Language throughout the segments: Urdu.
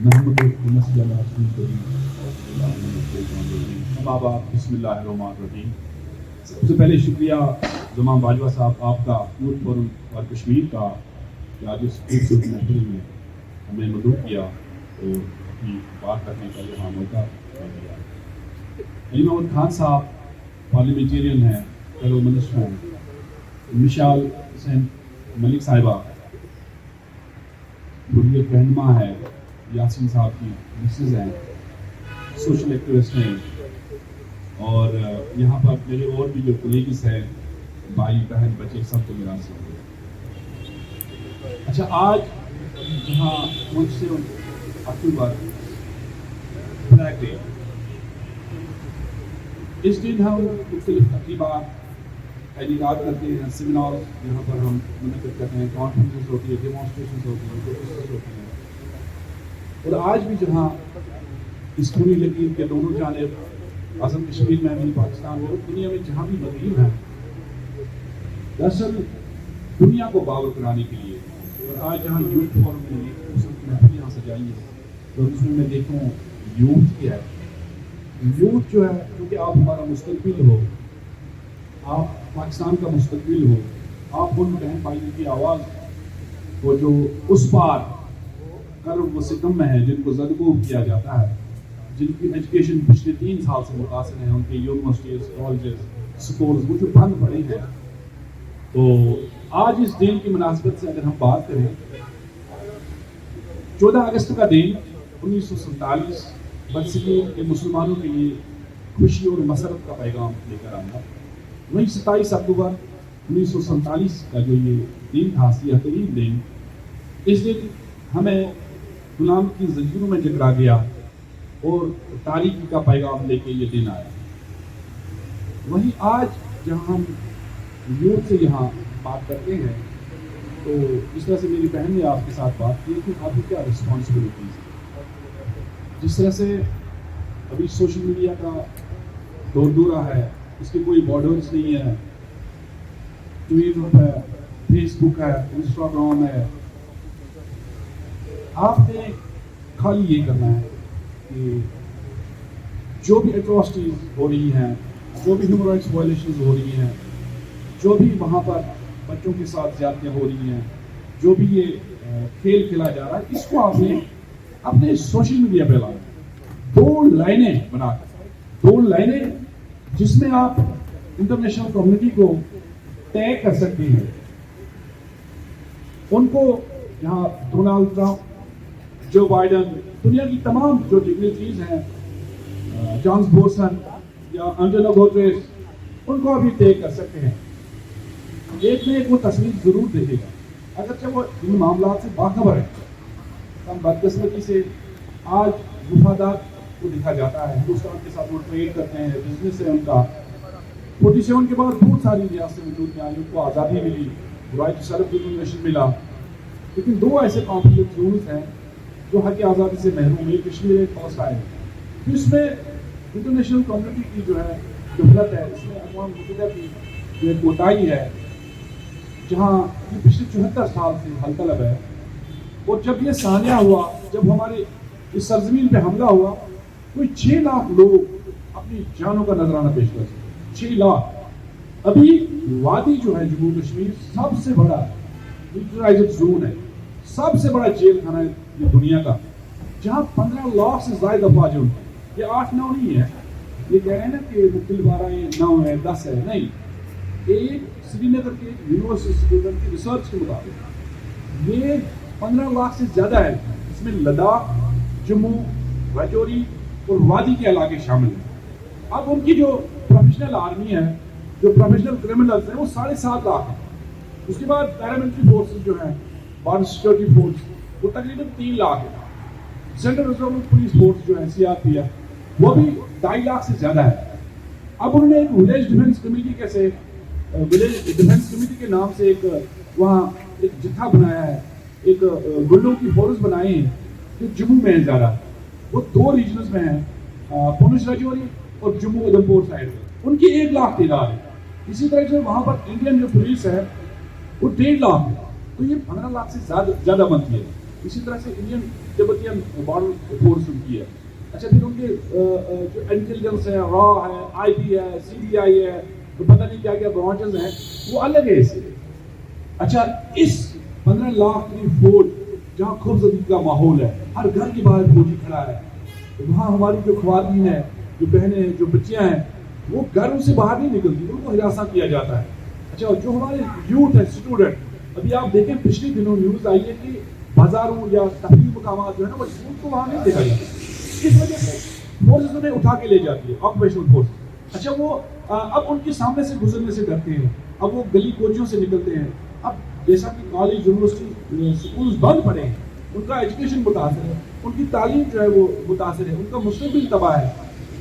بسم اللہ الرحمن الرحیم. سب سے پہلے شکریہ زمان باجوہ صاحب آپ کا یوتھ فورم اور کشمیر کا کہ آج اس خوبصورت محفل میں ہمیں مدعو کیا اور اپنی بات کرنے کا یہاں موقع دیا. علیم احمد خان صاحب پارلیمنٹیرین ہیں, فیلو منسٹر ہیں. مشال حسین ملک صاحبہ حریت رہنما ہے. یاسین صاحب کی مسز ہیں, سوشل ایکٹیوسٹ ہیں. اور یہاں پر میرے اور بھی جو کولیگز ہیں, بھائی بہن بچے, سب کو میرا سے. اچھا, آج جہاں 27 اکتوبر فلیگ ڈے, اس دن ہم مختلف تقریبات انعقاد کرتے ہیں, سیمینار یہاں پر ہم منعقد کرتے ہیں, کانفرنسز ہوتی ہے, ڈیمانسٹریشنز ہوتی ہیں, پروٹیسٹس ہوتی ہیں. اور آج بھی جہاں اس پوری لکیر کے دونوں جانب اعظم کشمیر میں بھی, پاکستان میں اور دنیا میں جہاں بھی مقیم ہیں, دراصل دنیا کو باور کرانے کے لیے. اور آج جہاں یوتھ فورم میں خوبصورت محفل یہاں سجائی ہے, تو اس میں دیکھوں یوتھ کیا ہے. یوتھ جو ہے, کیونکہ آپ ہمارا مستقبل ہو, آپ پاکستان کا مستقبل ہو, آپ ان بہن بھائیوں کی آواز کو جو اس پار کرب و ستم میں ہے, جن کو زدگوب کیا جاتا ہے, جن کی ایجوکیشن پچھلے 3 سال سے متاثر ہیں, ان کے یونیورسٹیز, کالجز, سکولز وہ جو بند پڑے ہیں. تو آج اس دن کی مناسبت سے اگر ہم بات کریں, 14 اگست کا دن 1947 برصغیر کے مسلمانوں کے لیے خوشی اور مسرت کا پیغام لے کر آنا. وہیں 27 اکتوبر 1947 کا جو یہ دن تھا, سیاہ ترین دن, اس دن ہمیں غلام کی زنجیروں میں جکڑا گیا اور تاریخی کا پیغام لے کے یہ دن آیا. وہیں آج جہاں ہم یوتھ سے یہاں بات کرتے ہیں, تو اس طرح سے میری بہن نے آپ کے ساتھ بات کی کہ آپ کی کیا رسپانسبلٹیز ہیں. جس طرح سے ابھی سوشل میڈیا کا دور دورہ ہے, اس کے کوئی بارڈرز نہیں ہے, ٹویٹر ہے, فیس بک ہے, انسٹاگرام ہے. آپ نے خالی یہ کرنا ہے کہ جو بھی ایٹراسٹیز ہو رہی ہیں, جو بھی ہیومن رائٹس وائلیشنز ہو رہی ہیں, جو بھی وہاں پر بچوں کے ساتھ زیادتیاں ہو رہی ہیں, جو بھی یہ کھیل کھیلا جا رہا ہے, اس کو آپ نے اپنے سوشل میڈیا پہ لانا. 2 لائنیں بنا کر, 2 لائنیں جس میں آپ انٹرنیشنل کمیونٹی کو ٹیگ کر سکتے ہیں. ان کو یہاں ڈونالڈ ٹرمپ, جو بائیڈن, دنیا کی تمام جو ڈگنیٹریز ہیں, جانس بورسن یا انٹونیو گوٹریس, ان کو ابھی ٹیگ کر سکتے ہیں. ایک نہ ایک وہ تصویر ضرور دیکھے گا, اگرچہ وہ ان معاملات سے باخبر ہے. ہم بدقسمتی سے آج مفادات کو دیکھا جاتا ہے, ہندوستان کے ساتھ وہ ٹریڈ کرتے ہیں, بزنس ہے ان کا. 47 کے بعد بہت ساری ریاستیں وجود میں آئی, ان کو آزادی ملی, رائٹ ٹو سیلف ڈٹرمنیشن ملا. لیکن 2 ایسے کانفلکٹ زونز ہیں جو حق آزادی سے محروم ہے. کشمیر ایک پاسٹائل ہے. اس میں انٹرنیشنل کمیونٹی کی جو ہے غفلت ہے, اس میں اقوام متحدہ کی جو ایک کوتاہی ہے, جہاں یہ پچھلے 74 سال سے حل طلب ہے. اور جب یہ سانحہ ہوا, جب ہمارے اس سرزمین پہ حملہ ہوا, کوئی 6 لاکھ لوگ اپنی جانوں کا نذرانہ پیش کر سکتے. 6 لاکھ. ابھی وادی جو ہے جموں کشمیر سب سے بڑا نیوٹرلائزڈ زون ہے, سب سے بڑا جیل خانہ ہے یہ دنیا کا, جہاں 15 لاکھ سے زائد افواج ہیں. یہ 8-9 نہیں ہے, یہ کہہ رہے ہیں نا کہ مختلف 12 ہے 10 ہے, نہیں. ایک سری نگر کے یونیورسٹی اسٹوڈنٹ کی ریسرچ کے مطابق یہ 15 لاکھ سے زیادہ ہے. اس میں لداخ, جموں, راجوری اور وادی کے علاقے شامل ہیں. اب ان کی جو پروفیشنل آرمی ہے, جو پروفیشنل کرمنلز ہیں, وہ 7.5 لاکھ ہیں. اس کے بعد پیراملٹری فورسز جو ہیں, بارڈر سیکورٹی فورس, وہ تقریباً 3 لاکھ ہے. سینٹرل ریزرو پولیس فورس جو ہے CRPF, وہ بھی 2.5 لاکھ سے زیادہ ہے. اب انہوں نے ایک ولیج ڈیفنس کمیٹی کیسے, ولیج ڈیفنس کمیٹی کے نام سے ایک وہاں ایک جتھا بنایا ہے, ایک گلوں کی فورس بنائے ہیں جو جموں میں ہے زیادہ. وہ 2 ریجنز میں ہیں, پونچھ راجوری اور جموں ادھمپور سائڈ. ان کی 1 لاکھ تعداد ہے. اسی طرح سے وہاں پر انڈین جو پولیس ہے وہ 1.5 لاکھ ہے. تو یہ 15 لاکھ سے زیادہ بنتی ہے. اسی طرح سے انڈین جب بچیاں ماڈل فورس ان کی ہے. اچھا پھر ان کے جو انٹیلیجنس ہے, را ہے, آئی بی ہے, سی بی آئی ہے, تو پتہ نہیں کیا کیا برانچز ہیں, وہ الگ ہے اس سے. اچھا اس 15 لاکھ کی فوج جہاں خوفزدگی کا ماحول ہے, ہر گھر کے باہر فوجی کھڑا ہے, وہاں ہماری جو خواتین ہیں, جو بہنیں ہیں, جو بچیاں ہیں, وہ گھروں سے باہر نہیں نکلتی, ان کو ہراساں کیا جاتا ہے. اچھا جو ہمارے یوتھ ہے, اسٹوڈنٹ, ابھی آپ دیکھیں پچھلے دنوں نیوز آئی ہے کہ بازاروں یا تفریحی مقامات جو ہے نا, وہ یوتھ کو وہاں نہیں دیکھا جاتا, اس وجہ سے فورسز انہیں اٹھا کے لے جاتی ہے, آکوپیشنل فورس. اچھا وہ اب ان کے سامنے سے گزرنے سے ڈرتے ہیں, اب وہ گلی کوچوں سے نکلتے ہیں. اب جیسا کہ کالج, یونیورسٹی, اسکولز بند پڑے ہیں, ان کا ایجوکیشن متاثر ہے, ان کی تعلیم جو ہے وہ متاثر ہے, ان کا مستقبل تباہ ہے.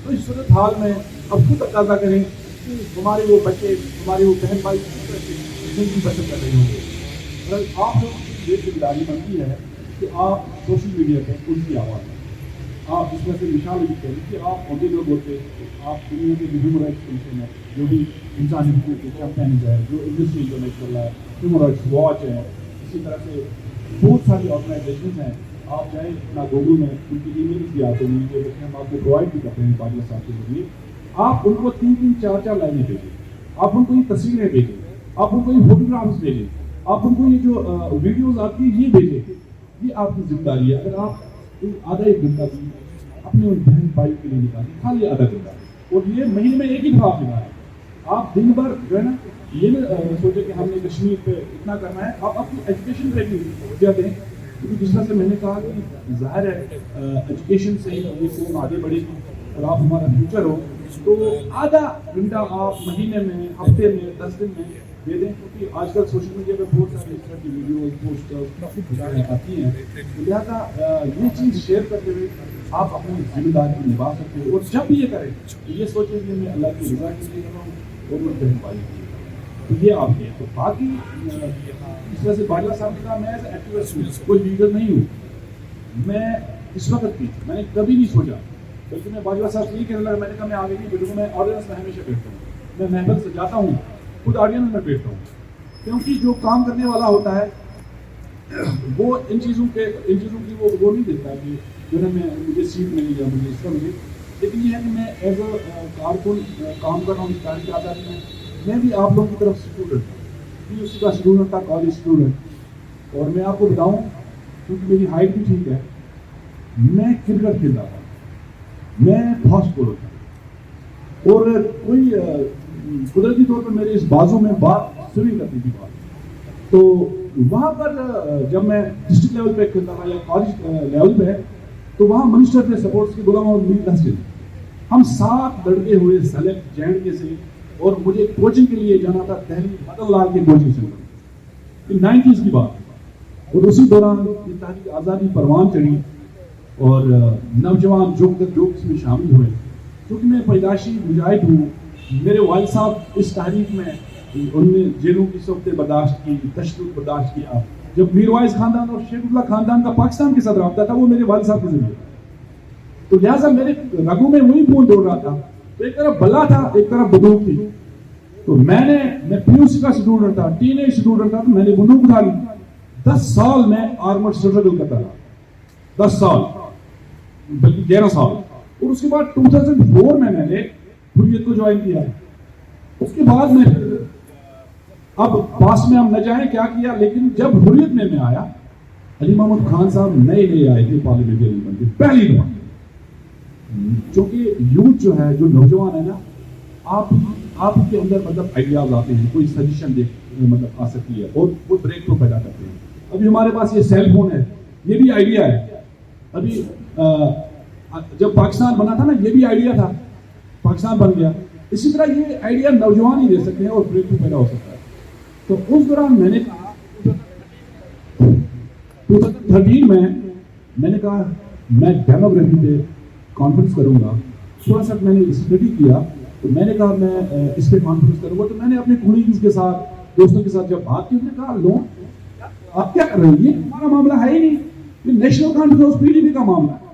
تو اس صورت حال میں اب خود تقاضا کریں کہ ہمارے وہ بچے, ہمارے وہ بہن بھائی کس طرح سے زندگی بسر کر رہے ہوں گے. اگر آپ لوگوں کی یہ ذمہ داری بنتی ہے کہ آپ سوشل میڈیا پہ ان کی آواز ہیں, آپ اس طرح سے مثال بھی کریں کہ آپ عہدے لوگ ہوتے, آپ دنیا کے ہیومن رائٹس کمیشن ہے, جو بھی انسانی حقوق کے چیمپئنز ہے, جو انڈسٹری انٹرنیشنل ہے, ہیومن رائٹس واچ ہے, اسی طرح سے بہت ساری آرگنائزیشنز ہیں. آپ چاہیں نہ گوگل میں ان کی ای میلز بھی آتے ہیں, جو ہم آپ کو پرووائڈ بھی کرتے ہیں باجوہ صاحب کے ذریعے. آپ ان کو 3-3, 4-4 لائنیں بھیجیں, آپ ان کو یہ تصویریں بھیجیں, آپ ان کو یہ فوٹوگرافس بھیجیں, آپ ان کو یہ جو ویڈیوز آپ کی یہ بھیجیں. یہ آپ کی ذمہ داری ہے. اگر آپ آدھا ایک گھنٹہ بھی اپنے ان بہن بھائی کے لیے نکالیں, خالی آدھا گھنٹہ, اور یہ مہینے میں ایک ہی دفعہ آپ نکالیں. آپ دن بھر جو ہے نا یہ نہ سوچے کہ ہم نے کشمیر پہ اتنا کرنا ہے, آپ اپنی ایجوکیشن پہ بھی توجہ دیں. کیونکہ جس طرح سے میں نے کہا کہ ظاہر ہے ایجوکیشن سے ہی یہ قوم آگے بڑھے گی اور آپ ہمارا فیوچر ہو. تو آدھا گھنٹہ آپ مہینے میں, ہفتے میں, 10 دن میں دے دیں, کیونکہ آج کل سوشل میڈیا پہ بہت ساری اس طرح کی ویڈیوز, پوسٹرز آتی ہیں. لہٰذا یہ چیز شیئر کرتے ہوئے آپ اپنی ذمہ داری نبھا سکتے ہیں. اور جب بھی یہ کریں تو یہ سوچیں کہ میں اللہ کی رضا کے لیے کر رہا ہوں اور میں بہن بھائی کے لیے. تو یہ آپ نے. تو باقی اس طرح سے باجوہ صاحب نے کہا میں ایز ایکٹیوسٹ ہوں, کوئی لیڈر نہیں ہوں. میں اس وقت بھی میں نے کبھی نہیں سوچا, بلکہ میں باجوہ صاحب سے یہ کہنے لگا, میں نے کہا میں آگے نہیں بیٹھوں, میں آڈینس میں ہمیشہ بیٹھتا ہوں, میں محفل سے جاتا ہوں, خود آڈینس میں بیٹھتا ہوں. کیونکہ جو کام کرنے والا ہوتا ہے وہ ان چیزوں کی وہ نہیں دیتا کہ جو ہے میں مجھے سیٹ ملی یا مجھے اس کا ملے. لیکن یہ ہے کہ میں ایز اے کارکن کام کر رہا ہوں اس ٹائم کی آزادی میں. میں بھی آپ لوگوں کی طرف اسٹوڈنٹ ہوں, پی یو سی کا اسٹوڈنٹ تھا, کالج اسٹوڈنٹ. اور میں آپ کو بتاؤں, کیونکہ میری ہائٹ بھی ٹھیک ہے, میں کرکٹ کھیلتا تھا, میں فاسٹ بولر تھا, اور کوئی قدرتی طور پر میرے اس بازو میں بات سوئنگ کرتی تھی بات. تو وہاں پر جب میں ڈسٹرکٹ لیول پہ کھیلتا تھا یا کالج لیول پہ, تو وہاں منسٹر تھے سپورٹس کے غلام اور میر حسن. ہم 7 لڑکے ہوئے سلیکٹ جینڈ کے سے, اور مجھے کوچنگ کے لیے جانا تھا دہلی مدن لال کے کوچنگ سینٹر. 90s کی بات. اور اسی دوران یہ تحریک آزادی پروان چڑھی اور نوجوان جو اس میں شامل ہوئے. کیونکہ میں پیدائشی مجاہد ہوں, میرے والد صاحب اس تحریک میں انہوں نے جیلوں کی صحبتیں برداشت کی, تشدد برداشت کیا. جب میروائز خاندان اور شیخ اللہ خاندان کا پاکستان کے ساتھ رابطہ تھا, وہ میرے والد صاحب کے ذریعے. تو لہٰذا میرے رگوں میں وہی خون دوڑ رہا تھا. تو ایک طرف بلا تھا, ایک طرف بندوق تھی. تو میں پی یو سی کا اسٹوڈنٹ تھا, ٹین ایج اسٹوڈنٹ تھا, تو میں نے بندوق اٹھا لی. 10 سال میں آرمڈ اسٹرگل کرتا رہا, 10 سال بلکہ 11 سال. اور اس کے بعد 2004 میں نے حریت کو جوائن کیا. اس کے بعد میں اب پاس میں ہم نہ جائیں کیا کیا, لیکن جب حریت میں آیا, علی محمد خان صاحب نئے آئے تھے پارلیمنٹرین بن کے پہلی دفعہ. چونکہ یوتھ جو ہے, جو نوجوان ہے نا, آپ کے اندر مطلب آئیڈیاز آتے ہیں, کوئی سجیشن مطلب آ سکتی ہے, اور وہ بریک تھرو پیدا کرتے ہیں. ابھی ہمارے پاس یہ سیل فون ہے, یہ بھی آئیڈیا ہے. ابھی جب پاکستان بنا تھا نا, یہ بھی آئیڈیا تھا, پاکستان بن گیا. اسی طرح یہ آئیڈیا نوجوان ہی دے سکتے ہیں اور بریک تھرو پیدا ہو سکتا ہے. تو اس دوران میں نے کہا 2013 میں نے کہا میں ڈیموگرافی پہ کانفرنس کروں گا. تھوڑا سا میں نے اسٹڈی کیا, تو میں نے کہا میں اس پہ کانفرنس کروں گا. تو میں نے اپنے کولیگز کے ساتھ, دوستوں کے ساتھ جب بات کی, انہوں نے کہا لو آپ کیا کر رہے ہیں, یہ ہمارا معاملہ ہے ہی نہیں, یہ national conference P D P کا معاملہ ہے.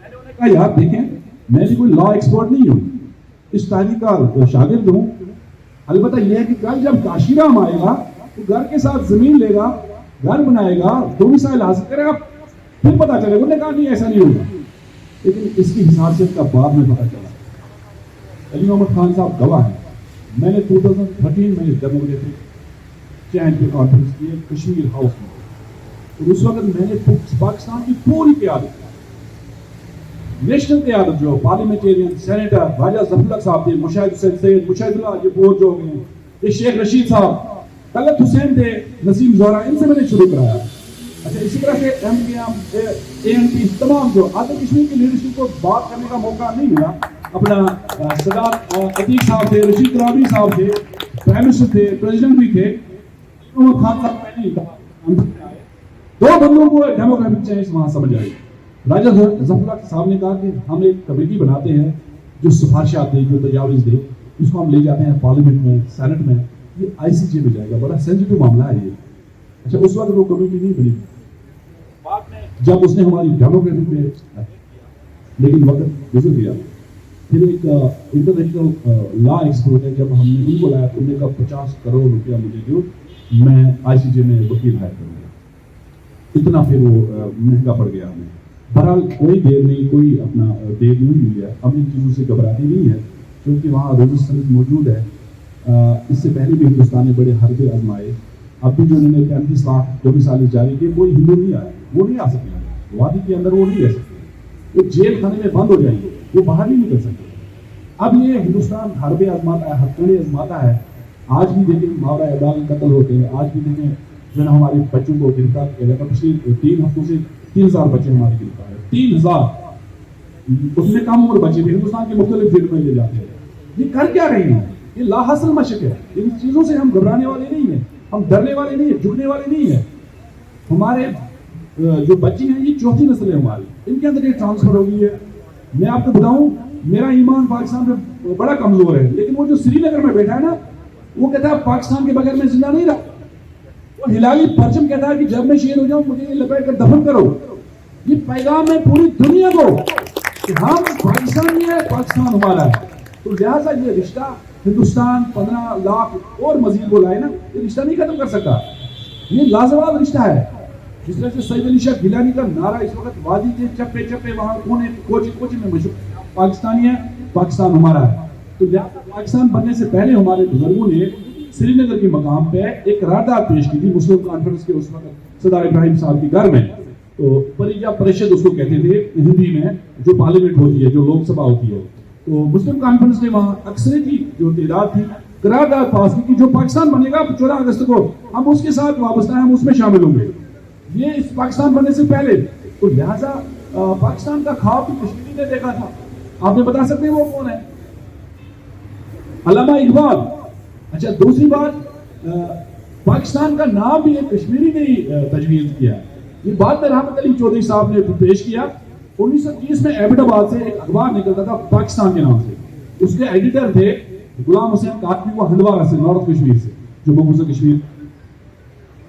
میں نے انہیں کہا یار دیکھیں, میں بھی کوئی لا ایکسپرٹ نہیں ہوں, اس تحریک کا شاگرد ہوں. البتہ یہ ہے کہ کل جب کاشیرام آئے گا تو گھر کے ساتھ زمین لے گا, گھر بنائے گا, ڈومیسائل حاصل کرے گا, پھر پتا چلے. انہوں نے کہا نہیں ایسا نہیں ہوگا, لیکن اس کی حساسیت کا بعد میں پتا چلا. علی محمد خان صاحب گواہ ہیں. میں نے 2013 میں ڈیموکریٹک چینج کی کانفرنس کی کشمیر ہاؤس میں, اور اس وقت میں نے پاکستان کی پوری قیادت, نیشنل قیادت جو پارلیمنٹیرین سینیٹر راجہ ظفر الحق صاحب تھے, مشاہد حسین سید, مشاہد اللہ یہ بہت جو ہو گئے ہیں, یہ شیخ رشید صاحب, طلعت حسین تھے, نسیم زہرا, ان سے میں نے شروع کرایا. اچھا اسی طرح سے ایم پی ایم پی تمام جو آزاد کشمیر کی لیڈرشپ کو بات کرنے کا موقع نہیں ملا. اپنا سردار عتیق صاحب تھے, رشید ترابی صاحب تھے, پرائم منسٹر تھے, پریزیڈنٹ بھی تھے, خان صاحب پہلے دو بندوں کو ڈیموکریٹک چینج وہاں سمجھ آئی. راجہ ظفر صاحب نے کہا کہ ہم ایک کمیٹی بناتے ہیں جو سفارشات دے, جو تجاویز دے, اس کو ہم لے جاتے ہیں پارلیمنٹ میں, سینٹ میں, یہ آئی سی جے میں جائے گا. بڑا سینسٹیو معاملہ ہے یہ. اچھا اس وقت وہ کمیٹی نہیں بنی, جب اس نے ہماری ڈیموکریسی میں, لیکن وقت گزر گیا. پھر ایک انٹرنیشنل لا ایکسپرٹ ہے, جب ہم نے ان کو لایا تو انہوں نے کہا 50 کروڑ روپیہ مجھے دو, میں آئی سی جے میں وکیل ہائر کروں گا. اتنا پھر وہ مہنگا پڑ گیا ہمیں. بہرحال کوئی دیر نہیں, کوئی اپنا دیر نہیں ہوئی ہے. ہم ان چیزوں سے گھبراتے نہیں ہے, کیونکہ وہاں ریزسٹنس موجود ہے. اس سے پہلے بھی ہندوستان نے بڑے حربے آزمائے. اب بھی جو انہوں نے 35 لاکھ 24 جاری کیے, کوئی ہندو نہیں آیا, وہ نہیں آ سکتے وادی کے اندر, وہ نہیں رہ سکتے, وہ جیل خانے میں بند ہو جائیں گے, وہ باہر نہیں نکل سکتے. اب یہ ہندوستان حربے آزماتا ہے, ہتھکڑے آزماتا ہے. آج بھی دیکھیں ماورا عدالت قتل ہوتے ہیں, آج بھی دیکھیں جو ہے ہمارے بچوں کو گرفتار کیا جاتا ہے. پچھلے 3 ہفتوں سے 3000 بچے ہمارے گرفتار ہیں, 3000. اس میں کم عمر بچے بھی ہندوستان کے مختلف جیلوں میں لے جاتے ہیں. یہ کر کیا رہے ہیں؟ یہ لا حاصل مشق ہے. ان چیزوں سے ہم گھبرانے والے نہیں ہیں, ہم ڈرنے والے نہیں ہیں, جھکنے والے نہیں ہیں. ہمارے جو بچے ہیں یہ چوتھی نسل ہے ہماری, ان کے اندر یہ ٹرانسفر ہو گئی ہے. میں آپ کو بتاؤں, میرا ایمان پاکستان پہ بڑا کمزور ہے, لیکن وہ جو سری نگر میں بیٹھا ہے نا, وہ کہتا ہے پاکستان کے بغیر میں زندہ نہیں رہا. وہ ہلالی پرچم کہتا ہے کہ جب میں شہید ہو جاؤں مجھے یہ لپیٹ کر دفن کرو. یہ پیغام ہے پوری دنیا کو کہ ہم پاکستانی ہیں, پاکستان ہمارا ہے. تو لہٰذا یہ رشتہ ہندوستان 15 لاکھ اور مزید کو لائے نا, یہ رشتہ نہیں ختم کر سکتا. یہ لازوال رشتہ ہے. جس طرح سے سید علی شاہ گیلانی کا نعرہ اس وقت وادی کے چپے چپے وہاں کونے کوچی میں مشہور, پاکستانی ہے, پاکستان ہمارا ہے. تو لہٰذا پاکستان بننے سے پہلے ہمارے بزرگوں نے سری نگر کے مقام پہ ایک قرارداد پیش کی تھی مسلم کانفرنس کے اس وقت سردار ابراہیم صاحب کے گھر میں. تو پریجا پریشد اس کو کہتے تھے ہندی میں, جو پارلیمنٹ ہوتی ہے, جو لوک سبھا ہوتی ہے. تو مسلم کانفرنس نے وہاں اکثریتی جو تعداد تھی قرارداد پاس کی کہ جو پاکستان بنے گا 14 اگست کو, ہم اس کے ساتھ وابستہ ہیں, ہم اس میں شامل ہوں گے. یہ اس پاکستان بننے سے پہلے. تو لہٰذا پاکستان کا خواب بھی کشمیری نے دیکھا تھا. آپ نے بتا سکتے ہیں وہ کون ہے؟ علامہ اقبال. اچھا دوسری بات, پاکستان کا نام بھی ایک کشمیری نے ہی تجویز کیا. یہ بات میں رحمت علی چودھری صاحب نے پیش کیا. 1930 میں ایبٹ آباد سے ایک اخبار نکلتا تھا پاکستان کے نام سے. اس کے ایڈیٹر تھے غلام حسین کاتمی, وہ ہندوارہ سے, نارتھ کشمیر سے, جو مقبوضہ کشمیر.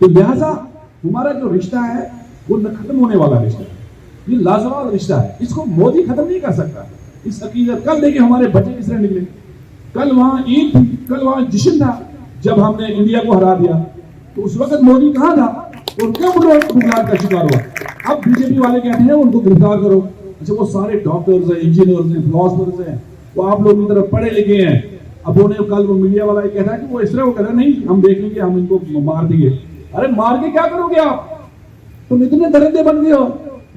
تو لہٰذا ہمارا جو رشتہ ہے وہ نہ ختم ہونے والا رشتہ ہے. یہ لازوال رشتہ ہے, اس کو مودی ختم نہیں کر سکتا. اس عقیدت, کل دیکھیں ہمارے بچے کس طرح نکلے. کل وہاں عید تھی, کل وہاں جشن تھا جب ہم نے انڈیا کو ہرا دیا. تو اس وقت مودی کہاں تھا اور کب گرفتار کا شکار ہوا؟ اب بی جے پی والے کہتے ہیں ان کو گرفتار کرو. اچھا وہ سارے ڈاکٹرز ہیں, انجینئرز ہیں, فلاسفرز ہیں, وہ آپ لوگ کی طرف پڑھے لکھے ہیں. اب انہیں کل وہ میڈیا والا یہ کہتا ہے کہ وہ اس طرح, وہ کہتا ہے نہیں ہم دیکھ لیں گے, ہم ان کو مار دیں گے. ارے مار کے کیا کرو گے آپ؟ تم اتنے درندے بن گئے ہو,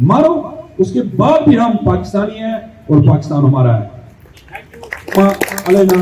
مارو. اس کے بعد بھی ہم پاکستانی ہیں اور پاکستان ہمارا ہے. علینا